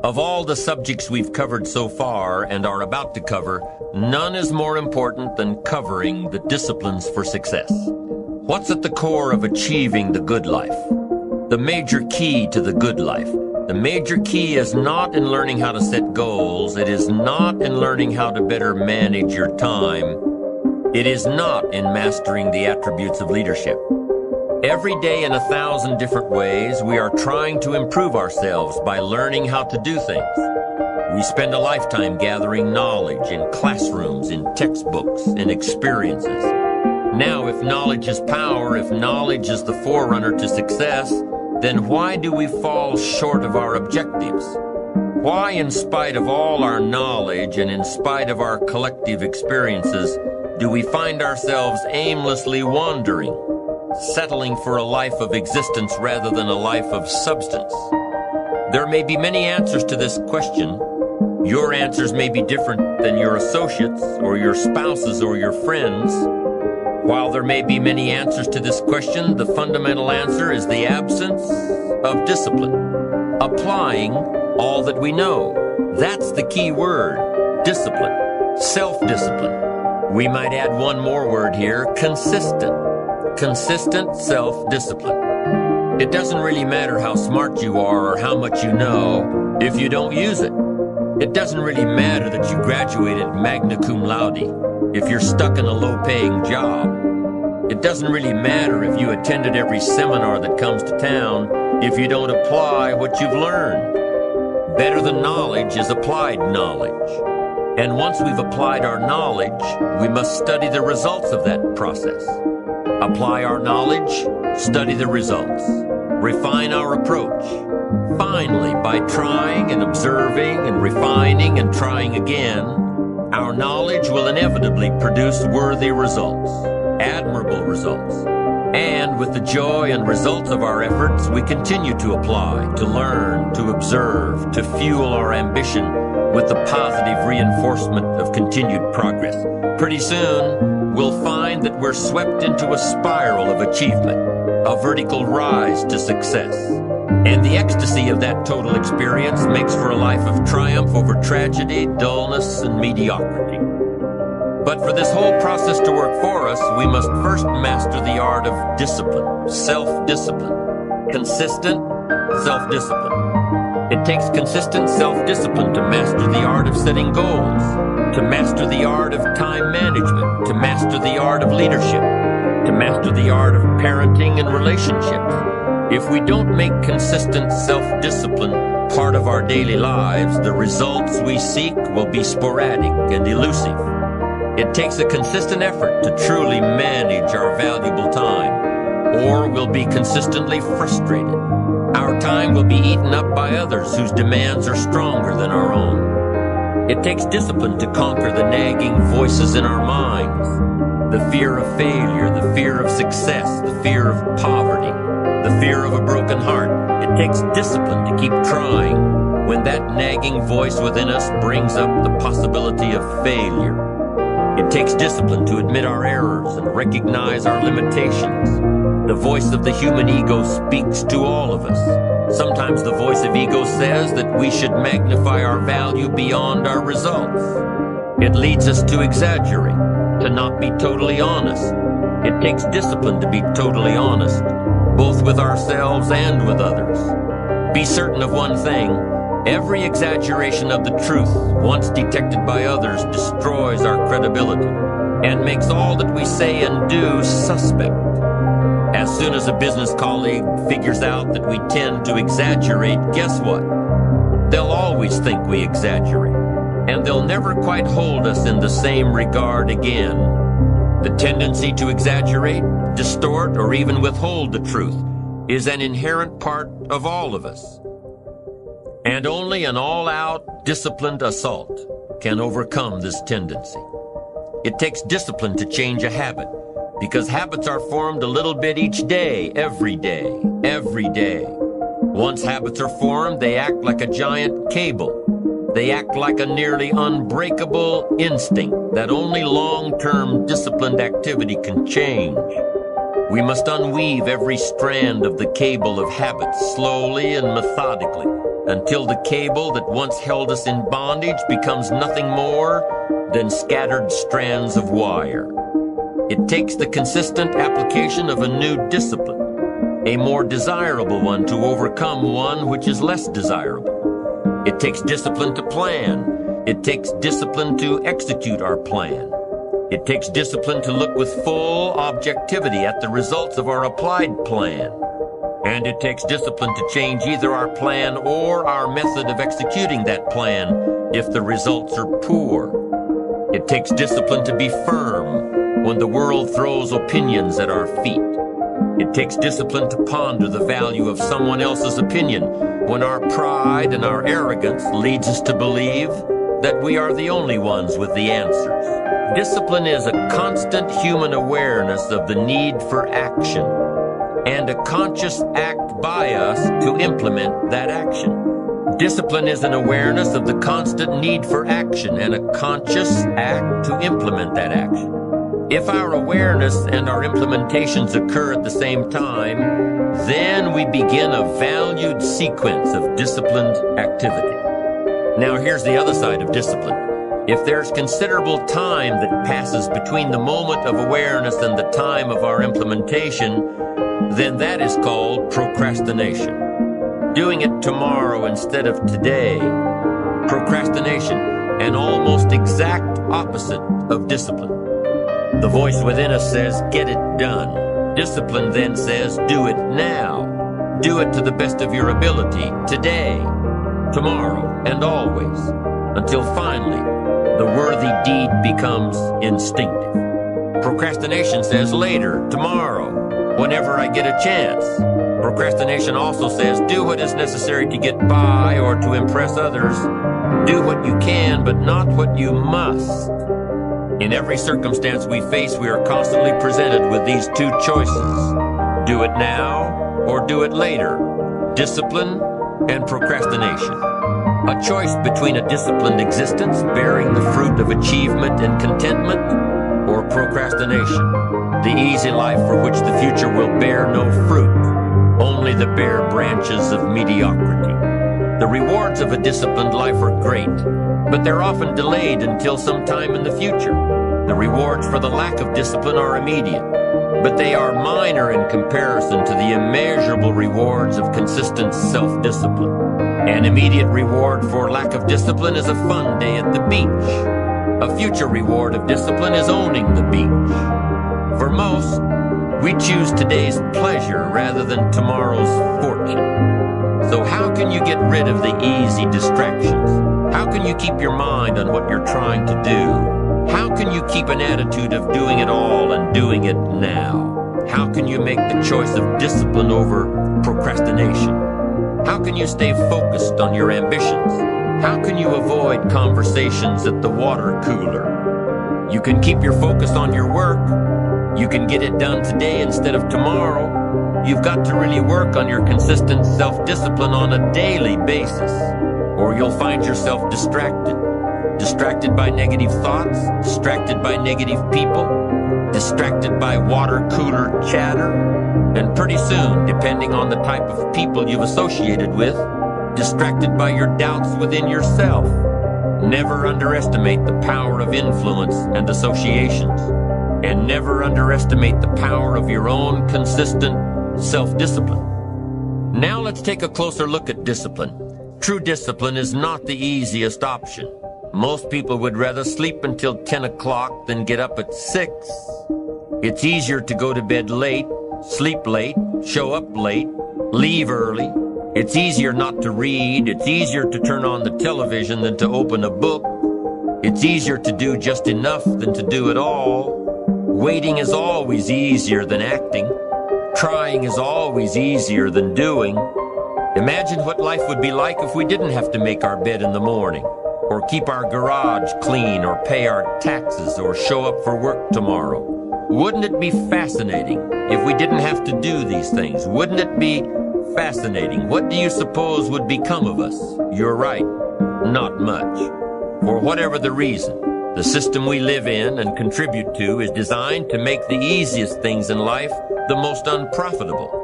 Of all the subjects we've covered so far and are about to cover, none is more important than covering the disciplines for success. What's at the core of achieving the good life? The major key to the good life. The major key is not in learning how to set goals. It is not in learning how to better manage your time. It is not in mastering the attributes of leadership. Every day in 1,000 different ways, we are trying to improve ourselves by learning how to do things. We spend a lifetime gathering knowledge in classrooms, in textbooks, in experiences. Now, if knowledge is power, if knowledge is the forerunner to success, then why do we fall short of our objectives? Why, in spite of all our knowledge and in spite of our collective experiences, do we find ourselves aimlessly wandering, settling for a life of existence rather than a life of substance? There may be many answers to this question. Your answers may be different than your associates or your spouses or your friends. While there may be many answers to this question, the fundamental answer is the absence of discipline. Applying all that we know. That's the key word, discipline, self-discipline. We might add one more word here, consistent. Consistent self-discipline. It doesn't really matter how smart you are or how much you know if you don't use it. It doesn't really matter that you graduated magna cum laude if you're stuck in a low-paying job. It doesn't really matter if you attended every seminar that comes to town if you don't apply what you've learned. Better than knowledge is applied knowledge. And once we've applied our knowledge, we must study the results of that process. Apply our knowledge, study the results, refine our approach. Finally, by trying and observing and refining and trying again, our knowledge will inevitably produce worthy results, admirable results. And with the joy and results of our efforts, we continue to apply, to learn, to observe, to fuel our ambition with the positive reinforcement of continued progress. Pretty soon, we'll find that we're swept into a spiral of achievement, a vertical rise to success. And the ecstasy of that total experience makes for a life of triumph over tragedy, dullness, and mediocrity. But for this whole process to work for us, we must first master the art of discipline, self-discipline, consistent self-discipline. It takes consistent self-discipline to master the art of setting goals, to master the art of time management, to master the art of leadership, to master the art of parenting and relationships. If we don't make consistent self-discipline part of our daily lives, the results we seek will be sporadic and elusive. It takes a consistent effort to truly manage our valuable time, or we'll be consistently frustrated. Our time will be eaten up by others whose demands are stronger than our own. It takes discipline to conquer the nagging voices in our minds, the fear of failure, the fear of success, the fear of poverty, the fear of a broken heart. It takes discipline to keep trying when that nagging voice within us brings up the possibility of failure. It takes discipline to admit our errors and recognize our limitations. The voice of the human ego speaks to all of us. Sometimes the voice of ego says that we should magnify our value beyond our results. It leads us to exaggerate, to not be totally honest. It takes discipline to be totally honest, both with ourselves and with others. Be certain of one thing: every exaggeration of the truth, once detected by others, destroys our credibility and makes all that we say and do suspect. As soon as a business colleague figures out that we tend to exaggerate, guess what? They'll always think we exaggerate, and they'll never quite hold us in the same regard again. The tendency to exaggerate, distort, or even withhold the truth is an inherent part of all of us. And only an all-out, disciplined assault can overcome this tendency. It takes discipline to change a habit, because habits are formed a little bit each day, every day, every day. Once habits are formed, they act like a giant cable. They act like a nearly unbreakable instinct that only long-term disciplined activity can change. We must unweave every strand of the cable of habit slowly and methodically until the cable that once held us in bondage becomes nothing more than scattered strands of wire. It takes the consistent application of a new discipline, a more desirable one, to overcome one which is less desirable. It takes discipline to plan. It takes discipline to execute our plan. It takes discipline to look with full objectivity at the results of our applied plan. And it takes discipline to change either our plan or our method of executing that plan if the results are poor. It takes discipline to be firm when the world throws opinions at our feet. It takes discipline to ponder the value of someone else's opinion when our pride and our arrogance leads us to believe that we are the only ones with the answers. Discipline is a constant human awareness of the need for action and a conscious act by us to implement that action. Discipline is an awareness of the constant need for action and a conscious act to implement that action. If our awareness and our implementations occur at the same time, then we begin a valued sequence of disciplined activity. Now here's the other side of discipline. If there's considerable time that passes between the moment of awareness and the time of our implementation, then that is called procrastination. Doing it tomorrow instead of today. Procrastination, an almost exact opposite of discipline. The voice within us says, get it done. Discipline then says, do it now. Do it to the best of your ability, today, tomorrow, and always, until finally, the worthy deed becomes instinctive. Procrastination says later, tomorrow, whenever I get a chance. Procrastination also says do what is necessary to get by or to impress others. Do what you can, but not what you must. In every circumstance we face, we are constantly presented with these two choices. Do it now or do it later. Discipline and procrastination. A choice between a disciplined existence bearing the fruit of achievement and contentment, or procrastination, the easy life for which the future will bear no fruit, only the bare branches of mediocrity. The rewards of a disciplined life are great, but they're often delayed until some time in the future. The rewards for the lack of discipline are immediate, but they are minor in comparison to the immeasurable rewards of consistent self-discipline. An immediate reward for lack of discipline is a fun day at the beach. A future reward of discipline is owning the beach. For most, we choose today's pleasure rather than tomorrow's fortune. So how can you get rid of the easy distractions? How can you keep your mind on what you're trying to do? How can you keep an attitude of doing it all and doing it now? How can you make the choice of discipline over procrastination? How can you stay focused on your ambitions? How can you avoid conversations at the water cooler? You can keep your focus on your work. You can get it done today instead of tomorrow. You've got to really work on your consistent self-discipline on a daily basis, or you'll find yourself distracted. Distracted by negative thoughts, distracted by negative people, distracted by water cooler chatter, and pretty soon, depending on the type of people you've associated with, distracted by your doubts within yourself. Never underestimate the power of influence and associations, and never underestimate the power of your own consistent self-discipline. Now let's take a closer look at discipline. True discipline is not the easiest option. Most people would rather sleep until 10 o'clock than get up at 6. It's easier to go to bed late, sleep late, show up late, leave early. It's easier not to read. It's easier to turn on the television than to open a book. It's easier to do just enough than to do it all. Waiting is always easier than acting. Trying is always easier than doing. Imagine what life would be like if we didn't have to make our bed in the morning, or keep our garage clean, or pay our taxes, or show up for work tomorrow. Wouldn't it be fascinating if we didn't have to do these things? Wouldn't it be fascinating? What do you suppose would become of us? You're right, not much. For whatever the reason, The system we live in and contribute to is designed to make the easiest things in life the most unprofitable.